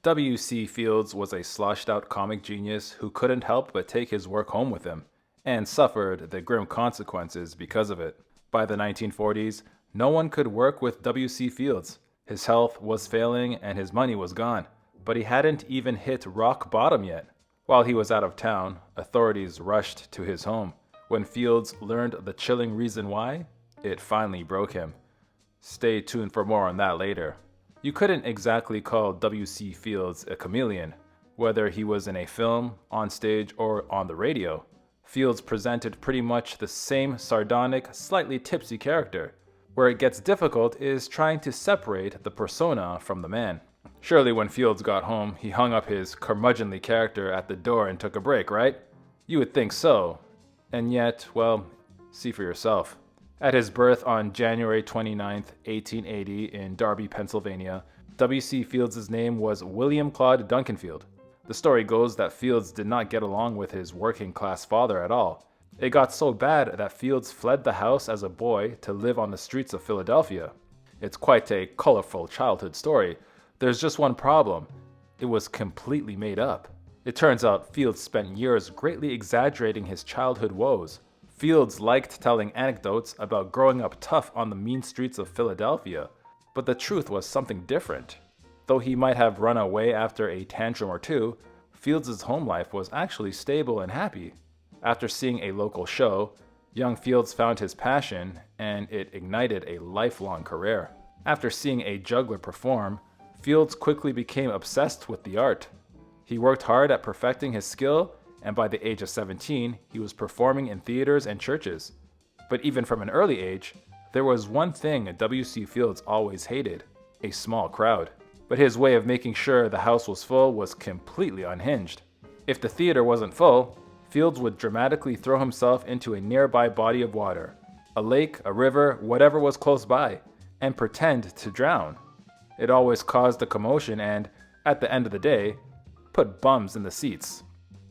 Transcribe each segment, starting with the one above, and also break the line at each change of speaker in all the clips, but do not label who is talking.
W.C. Fields was a sloshed-out comic genius who couldn't help but take his work home with him, and suffered the grim consequences because of it. By the 1940s, no one could work with W.C. Fields. His health was failing and his money was gone, but he hadn't even hit rock bottom yet. While he was out of town, authorities rushed to his home. When Fields learned the chilling reason why, it finally broke him. Stay tuned for more on that later. You couldn't exactly call W.C. Fields a chameleon, whether he was in a film, on stage, or on the radio. Fields presented pretty much the same sardonic, slightly tipsy character. Where it gets difficult is trying to separate the persona from the man. Surely when Fields got home, he hung up his curmudgeonly character at the door and took a break, right? You would think so. And yet, well, see for yourself. At his birth on January 29, 1880 in Darby, Pennsylvania, W.C. Fields' name was William Claude Duncanfield. The story goes that Fields did not get along with his working-class father at all. It got so bad that Fields fled the house as a boy to live on the streets of Philadelphia. It's quite a colorful childhood story. There's just one problem. It was completely made up. It turns out Fields spent years greatly exaggerating his childhood woes. Fields liked telling anecdotes about growing up tough on the mean streets of Philadelphia, but the truth was something different. Though he might have run away after a tantrum or two, Fields' home life was actually stable and happy. After seeing a local show, young Fields found his passion, and it ignited a lifelong career. After seeing a juggler perform, Fields quickly became obsessed with the art. He worked hard at perfecting his skill, and by the age of 17, he was performing in theaters and churches. But even from an early age, there was one thing W.C. Fields always hated: a small crowd. But his way of making sure the house was full was completely unhinged. If the theater wasn't full, Fields would dramatically throw himself into a nearby body of water, a lake, a river, whatever was close by, and pretend to drown. It always caused a commotion and, at the end of the day, put bums in the seats.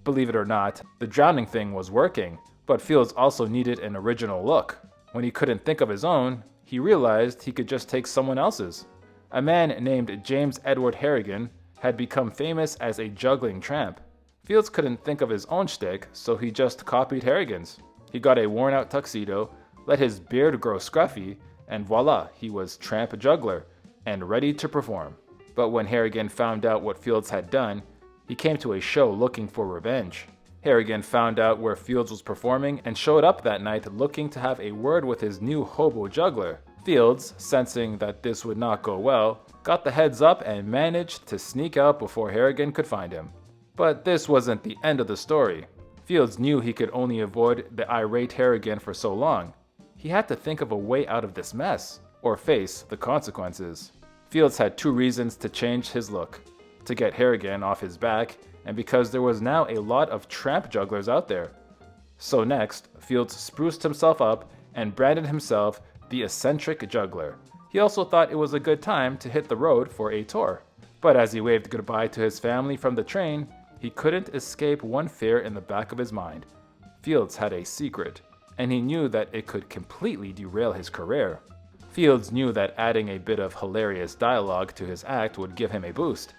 Believe it or not, the drowning thing was working, but Fields also needed an original look. When he couldn't think of his own, he realized he could just take someone else's. A man named James Edward Harrigan had become famous as a juggling tramp. Fields couldn't think of his own shtick, so he just copied Harrigan's. He got a worn-out tuxedo, let his beard grow scruffy, and voila, he was tramp juggler, and ready to perform. But when Harrigan found out what Fields had done, he came to a show looking for revenge. Harrigan found out where Fields was performing and showed up that night looking to have a word with his new hobo juggler. Fields, sensing that this would not go well, got the heads up and managed to sneak out before Harrigan could find him. But this wasn't the end of the story. Fields knew he could only avoid the irate Harrigan for so long. He had to think of a way out of this mess, or face the consequences. Fields had two reasons to change his look: to get Harrigan off his back, and because there was now a lot of tramp jugglers out there. So next, Fields spruced himself up and branded himself the eccentric juggler. He also thought it was a good time to hit the road for a tour. But as he waved goodbye to his family from the train, he couldn't escape one fear in the back of his mind. Fields had a secret, and he knew that it could completely derail his career. Fields knew that adding a bit of hilarious dialogue to his act would give him a boost.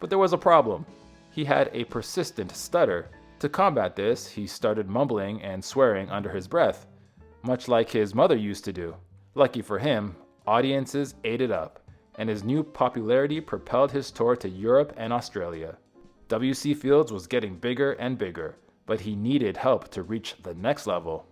But there was a problem. He had a persistent stutter. To combat this, he started mumbling and swearing under his breath, much like his mother used to do. Lucky for him, audiences ate it up, and his new popularity propelled his tour to Europe and Australia. W.C. Fields was getting bigger and bigger, but he needed help to reach the next level.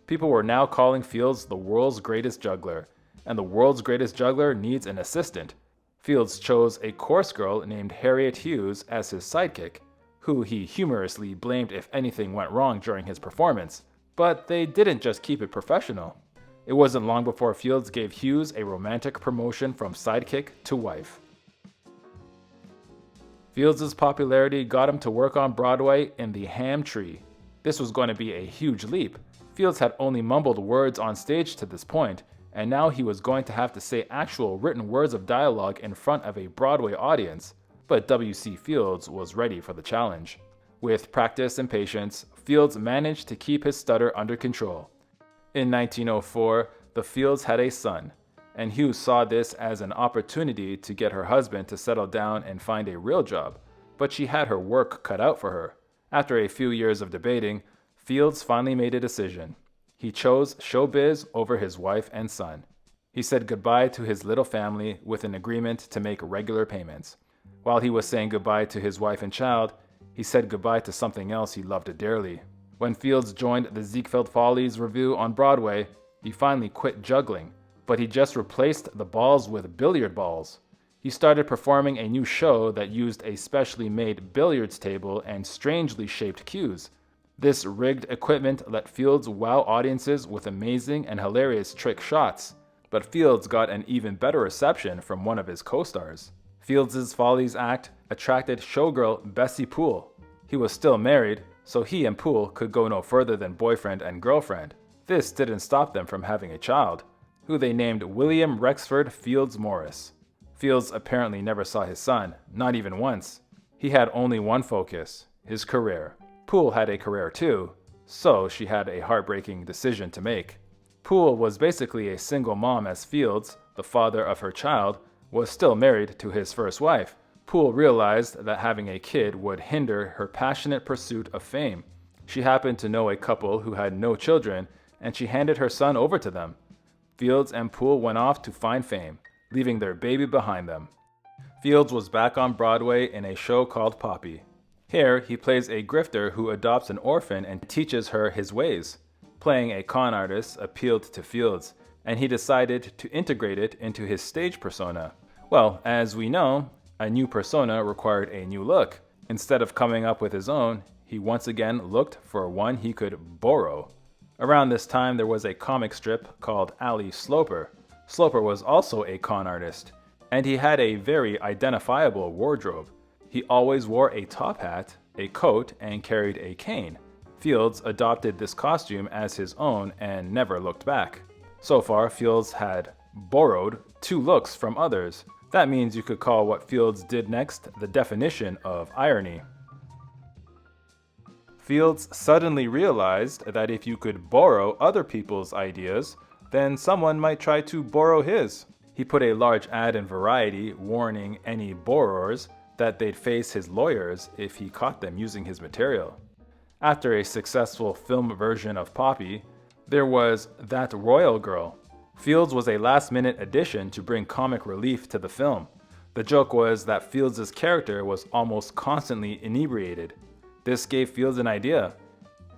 People were now calling Fields the world's greatest juggler, and the world's greatest juggler needs an assistant. Fields chose a coarse girl named Harriet Hughes as his sidekick, who he humorously blamed if anything went wrong during his performance. But they didn't just keep it professional. It wasn't long before Fields gave Hughes a romantic promotion from sidekick to wife. Fields' popularity got him to work on Broadway in The Ham Tree. This was going to be a huge leap. Fields had only mumbled words on stage to this point, and now he was going to have to say actual written words of dialogue in front of a Broadway audience. But W.C. Fields was ready for the challenge. With practice and patience, Fields managed to keep his stutter under control. In 1904, the Fields had a son. and Hughes saw this as an opportunity to get her husband to settle down and find a real job, but she had her work cut out for her. After a few years of debating, Fields finally made a decision. He chose showbiz over his wife and son. He said goodbye to his little family with an agreement to make regular payments. While he was saying goodbye to his wife and child, he said goodbye to something else he loved dearly. When Fields joined the Ziegfeld Follies revue on Broadway, he finally quit juggling, but he just replaced the balls with billiard balls. He started performing a new show that used a specially made billiards table and strangely shaped cues. This rigged equipment let Fields wow audiences with amazing and hilarious trick shots, but Fields got an even better reception from one of his co-stars. Fields' Follies act attracted showgirl Bessie Poole. He was still married, so he and Poole could go no further than boyfriend and girlfriend. This didn't stop them from having a child, who they named William Rexford Fields Morris. Fields apparently never saw his son, not even once. He had only one focus, his career. Poole had a career too, so she had a heartbreaking decision to make. Poole was basically a single mom as Fields, the father of her child, was still married to his first wife. Poole realized that having a kid would hinder her passionate pursuit of fame. She happened to know a couple who had no children, and she handed her son over to them. Fields and Poole went off to find fame, leaving their baby behind them. Fields was back on Broadway in a show called Poppy. Here, he plays a grifter who adopts an orphan and teaches her his ways. Playing a con artist appealed to Fields, and he decided to integrate it into his stage persona. Well, as we know, a new persona required a new look. Instead of coming up with his own, he once again looked for one he could borrow. Around this time, there was a comic strip called Ali Sloper. Sloper was also a con artist, and he had a very identifiable wardrobe. He always wore a top hat, a coat, and carried a cane. Fields adopted this costume as his own and never looked back. So far, Fields had borrowed 2 looks from others. That means you could call what Fields did next the definition of irony. Fields suddenly realized that if you could borrow other people's ideas, then someone might try to borrow his. He put a large ad in Variety warning any borrowers that they'd face his lawyers if he caught them using his material. After a successful film version of Poppy, there was That Royal Girl. Fields was a last-minute addition to bring comic relief to the film. The joke was that Fields' character was almost constantly inebriated. This gave Fields an idea.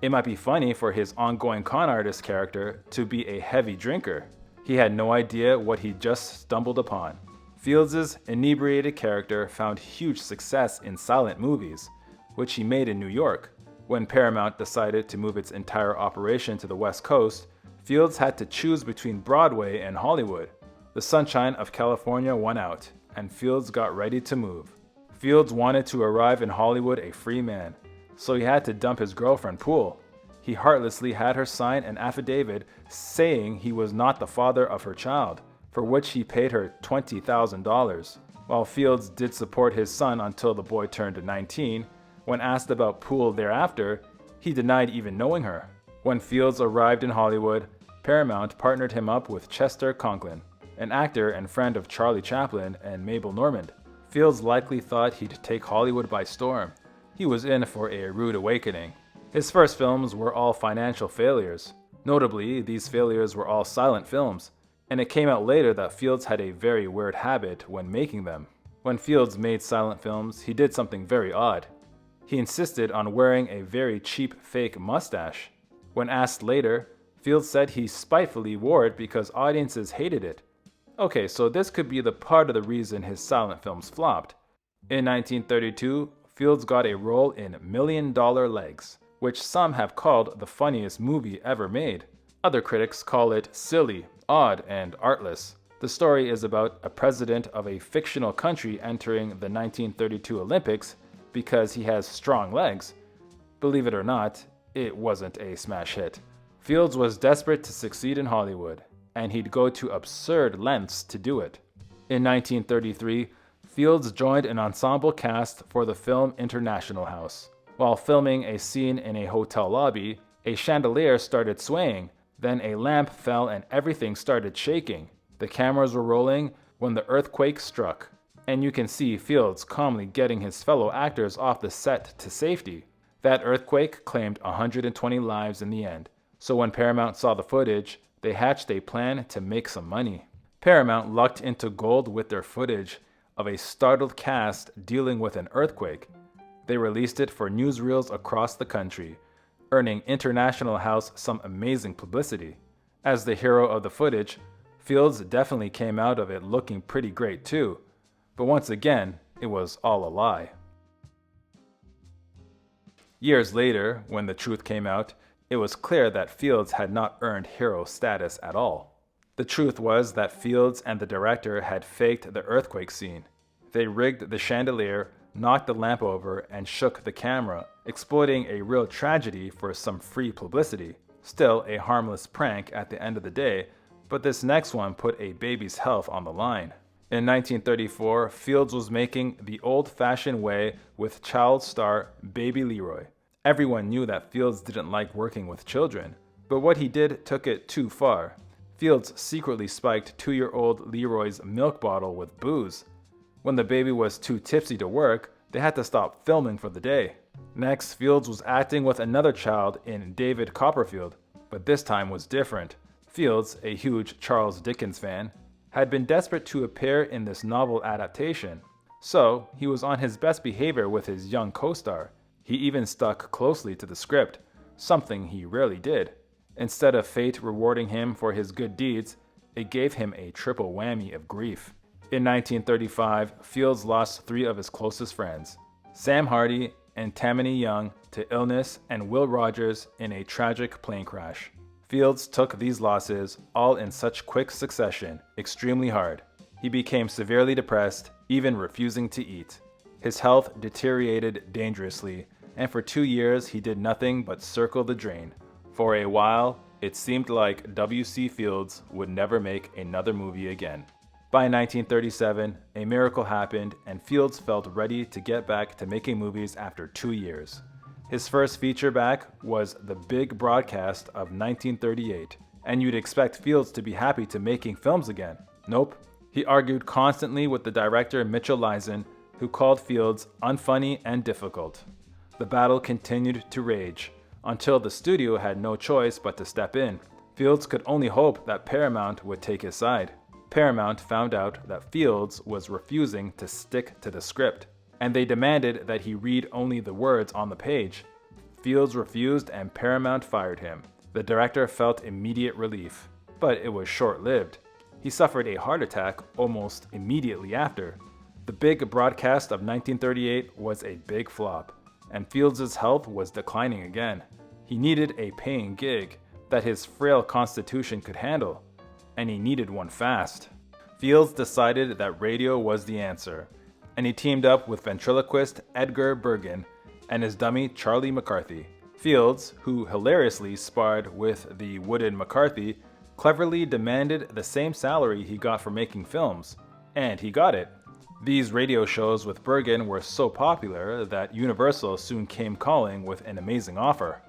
It might be funny for his ongoing con artist character to be a heavy drinker. He had no idea what he just stumbled upon. Fields' inebriated character found huge success in silent movies, which he made in New York. When Paramount decided to move its entire operation to the West Coast, Fields had to choose between Broadway and Hollywood. The sunshine of California won out, and Fields got ready to move. Fields wanted to arrive in Hollywood a free man, so he had to dump his girlfriend Poole. He heartlessly had her sign an affidavit saying he was not the father of her child, for which he paid her $20,000. While Fields did support his son until the boy turned 19, when asked about Poole thereafter, he denied even knowing her. When Fields arrived in Hollywood, Paramount partnered him up with Chester Conklin, an actor and friend of Charlie Chaplin and Mabel Normand. Fields likely thought he'd take Hollywood by storm. He was in for a rude awakening. His first films were all financial failures. Notably, these failures were all silent films, and it came out later that Fields had a very weird habit when making them. When Fields made silent films, he did something very odd. He insisted on wearing a very cheap fake mustache. When asked later, Fields said he spitefully wore it because audiences hated it. Okay, so this could be the part of the reason his silent films flopped. In 1932, Fields got a role in $1 Million Legs, which some have called the funniest movie ever made. Other critics call it silly, odd, and artless. The story is about a president of a fictional country entering the 1932 Olympics because he has strong legs. Believe it or not, it wasn't a smash hit. Fields was desperate to succeed in Hollywood, and he'd go to absurd lengths to do it. In 1933, Fields joined an ensemble cast for the film International House. While filming a scene in a hotel lobby, a chandelier started swaying, then a lamp fell and everything started shaking. The cameras were rolling when the earthquake struck, and you can see Fields calmly getting his fellow actors off the set to safety. That earthquake claimed 120 lives in the end, so when Paramount saw the footage, they hatched a plan to make some money. Paramount lucked into gold with their footage of a startled cast dealing with an earthquake. They released it for newsreels across the country, earning International House some amazing publicity. As the hero of the footage, Fields definitely came out of it looking pretty great too, but once again, it was all a lie. Years later, when the truth came out, it was clear that Fields had not earned hero status at all. The truth was that Fields and the director had faked the earthquake scene. They rigged the chandelier, knocked the lamp over, and shook the camera, exploiting a real tragedy for some free publicity. Still a harmless prank at the end of the day, but this next one put a baby's health on the line. In 1934, Fields was making the old-fashioned way with child star Baby Leroy. Everyone knew that Fields didn't like working with children, but what he did took it too far. Fields secretly spiked 2-year-old Leroy's milk bottle with booze. When the baby was too tipsy to work, they had to stop filming for the day. Next, Fields was acting with another child in David Copperfield, but this time was different. Fields, a huge Charles Dickens fan, had been desperate to appear in this novel adaptation, so he was on his best behavior with his young co-star. He even stuck closely to the script, something he rarely did. Instead of fate rewarding him for his good deeds, it gave him a triple whammy of grief. In 1935, Fields lost 3 of his closest friends, Sam Hardy and Tammany Young, to illness, and Will Rogers in a tragic plane crash. Fields took these losses, all in such quick succession, extremely hard. He became severely depressed, even refusing to eat. His health deteriorated dangerously, and for 2 years he did nothing but circle the drain. For a while, it seemed like W.C. Fields would never make another movie again. By 1937, a miracle happened, and Fields felt ready to get back to making movies after 2 years. His first feature back was The Big Broadcast of 1938, and you'd expect Fields to be happy to making films again. Nope. He argued constantly with the director Mitchell Lison, who called Fields unfunny and difficult. The battle continued to rage, until the studio had no choice but to step in. Fields could only hope that Paramount would take his side. Paramount found out that Fields was refusing to stick to the script, and they demanded that he read only the words on the page. Fields refused, and Paramount fired him. The director felt immediate relief, but it was short-lived. He suffered a heart attack almost immediately after. The Big Broadcast of 1938 was a big flop, and Fields' health was declining again. He needed a paying gig that his frail constitution could handle, and he needed one fast. Fields decided that radio was the answer, and he teamed up with ventriloquist Edgar Bergen and his dummy Charlie McCarthy. Fields, who hilariously sparred with the wooden McCarthy, cleverly demanded the same salary he got for making films, and he got it. These radio shows with Bergen were so popular that Universal soon came calling with an amazing offer.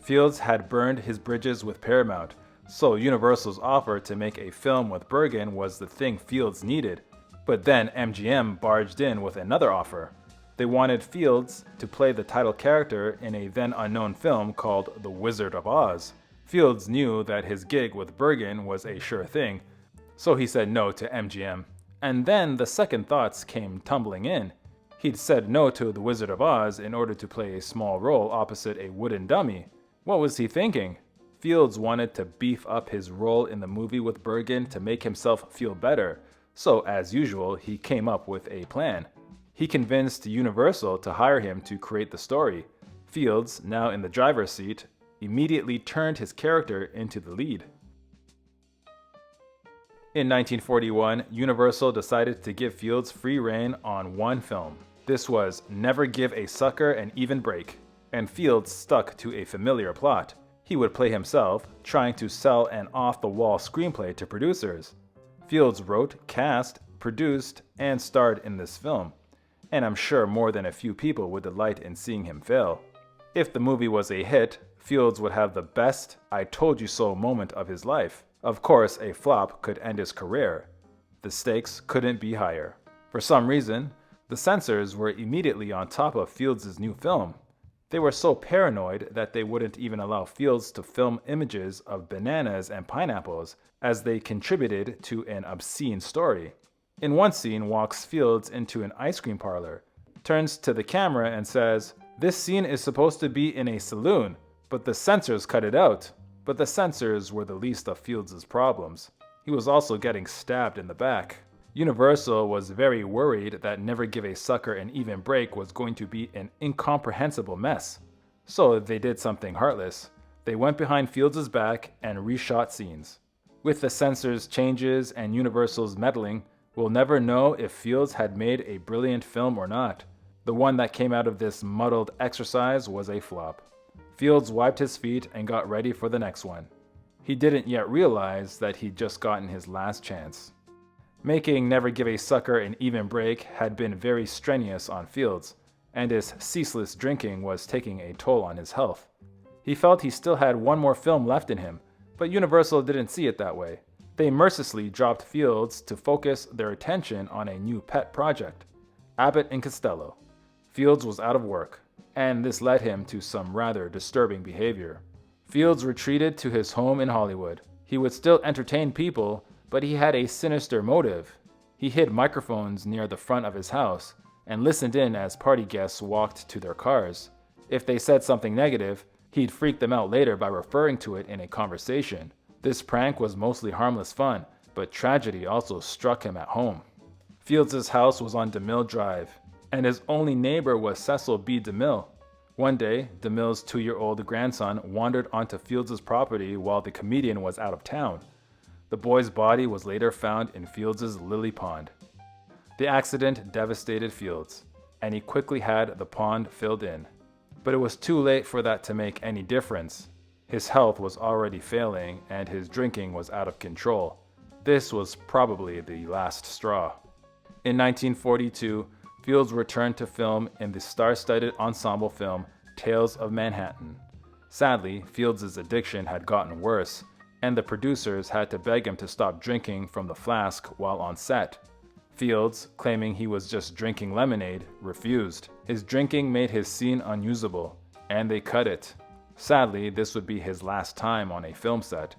Fields had burned his bridges with Paramount, so Universal's offer to make a film with Bergen was the thing Fields needed. But then MGM barged in with another offer. They wanted Fields to play the title character in a then unknown film called The Wizard of Oz. Fields knew that his gig with Bergen was a sure thing, so he said no to MGM. And then the second thoughts came tumbling in. He'd said no to The Wizard of Oz in order to play a small role opposite a wooden dummy. What was he thinking? Fields wanted to beef up his role in the movie with Bergen to make himself feel better, so as usual, he came up with a plan. He convinced Universal to hire him to create the story. Fields, now in the driver's seat, immediately turned his character into the lead. In 1941, Universal decided to give Fields free rein on one film. This was Never Give a Sucker an Even Break, and Fields stuck to a familiar plot. He would play himself, trying to sell an off-the-wall screenplay to producers. Fields wrote, cast, produced, and starred in this film, and I'm sure more than a few people would delight in seeing him fail. If the movie was a hit, Fields would have the best "I told you so" moment of his life. Of course, a flop could end his career. The stakes couldn't be higher. For some reason, the censors were immediately on top of Fields' new film. They were so paranoid that they wouldn't even allow Fields to film images of bananas and pineapples, as they contributed to an obscene story. In one scene, walks Fields into an ice cream parlor, turns to the camera and says, "This scene is supposed to be in a saloon, but the censors cut it out." But the censors were the least of Fields' problems. He was also getting stabbed in the back. Universal was very worried that Never Give a Sucker an Even Break was going to be an incomprehensible mess. So they did something heartless. They went behind Fields' back and reshot scenes. With the censors' changes and Universal's meddling, we'll never know if Fields had made a brilliant film or not. The one that came out of this muddled exercise was a flop. Fields wiped his feet and got ready for the next one. He didn't yet realize that he'd just gotten his last chance. Making Never Give a Sucker an Even Break had been very strenuous on Fields, and his ceaseless drinking was taking a toll on his health. He felt he still had one more film left in him, but Universal didn't see it that way. They mercilessly dropped Fields to focus their attention on a new pet project, Abbott and Costello. Fields was out of work, and this led him to some rather disturbing behavior. Fields retreated to his home in Hollywood. He would still entertain people, but he had a sinister motive. He hid microphones near the front of his house and listened in as party guests walked to their cars. If they said something negative, he'd freak them out later by referring to it in a conversation. This prank was mostly harmless fun, but tragedy also struck him at home. Fields' house was on DeMille Drive, and his only neighbor was Cecil B. DeMille. One day, DeMille's 2-year-old grandson wandered onto Fields' property while the comedian was out of town. The boy's body was later found in Fields' lily pond. The accident devastated Fields, and he quickly had the pond filled in. But it was too late for that to make any difference. His health was already failing, and his drinking was out of control. This was probably the last straw. In 1942, Fields returned to film in the star-studded ensemble film Tales of Manhattan. Sadly, Fields' addiction had gotten worse, and the producers had to beg him to stop drinking from the flask while on set. Fields, claiming he was just drinking lemonade, refused. His drinking made his scene unusable, and they cut it. Sadly, this would be his last time on a film set.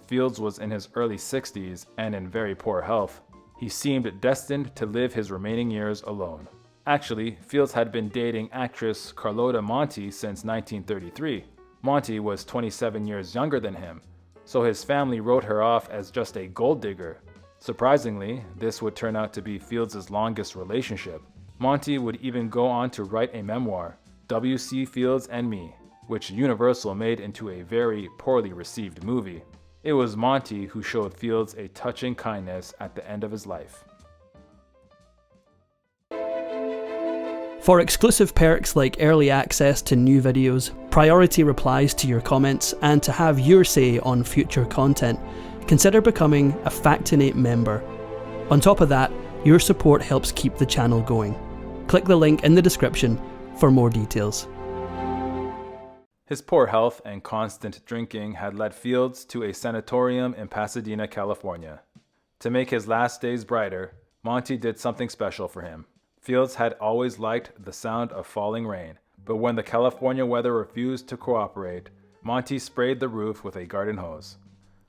Fields was in his early 60s and in very poor health. He seemed destined to live his remaining years alone. Actually, Fields had been dating actress Carlotta Monti since 1933. Monti was 27 years younger than him, so his family wrote her off as just a gold digger. Surprisingly, this would turn out to be Fields' longest relationship. Monti would even go on to write a memoir, W.C. Fields and Me, which Universal made into a very poorly received movie. It was Monti who showed Fields a touching kindness at the end of his life.
For exclusive perks like early access to new videos, priority replies to your comments, and to have your say on future content, consider becoming a Factinate member. On top of that, your support helps keep the channel going. Click the link in the description for more details.
His poor health and constant drinking had led Fields to a sanatorium in Pasadena, California. To make his last days brighter, Monti did something special for him. Fields had always liked the sound of falling rain, but when the California weather refused to cooperate, Monti sprayed the roof with a garden hose.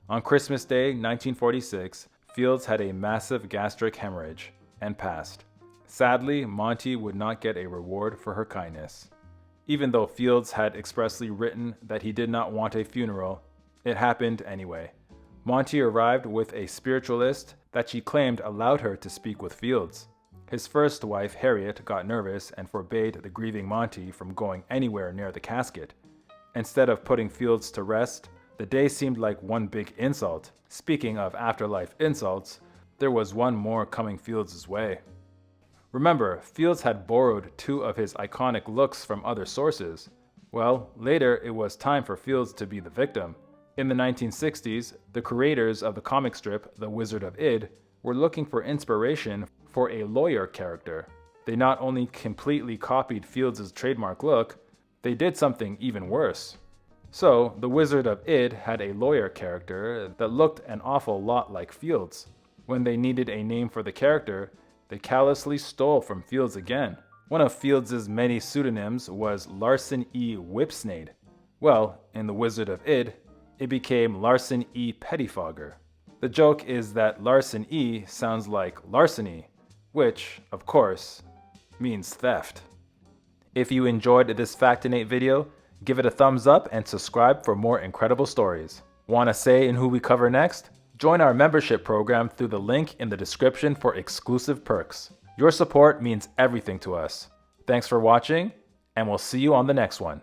On Christmas Day, 1946, Fields had a massive gastric hemorrhage and passed. Sadly, Monti would not get a reward for her kindness. Even though Fields had expressly written that he did not want a funeral, it happened anyway. Monti arrived with a spiritualist that she claimed allowed her to speak with Fields. His first wife, Harriet, got nervous and forbade the grieving Monti from going anywhere near the casket. Instead of putting Fields to rest, the day seemed like one big insult. Speaking of afterlife insults, there was one more coming Fields' way. Remember, Fields had borrowed 2 of his iconic looks from other sources. Well, later it was time for Fields to be the victim. In the 1960s, the creators of the comic strip The Wizard of Id were looking for inspiration for a lawyer character. They not only completely copied Fields' trademark look, they did something even worse. So, the Wizard of Id had a lawyer character that looked an awful lot like Fields. When they needed a name for the character, they callously stole from Fields again. One of Fields' many pseudonyms was Larson E. Whipsnade. Well, in The Wizard of Id, it became Larson E. Pettifogger. The joke is that Larson E sounds like larceny, which, of course, means theft. If you enjoyed this Factinate video, give it a thumbs up and subscribe for more incredible stories. Want a say in who we cover next? Join our membership program through the link in the description for exclusive perks. Your support means everything to us. Thanks for watching, and we'll see you on the next one.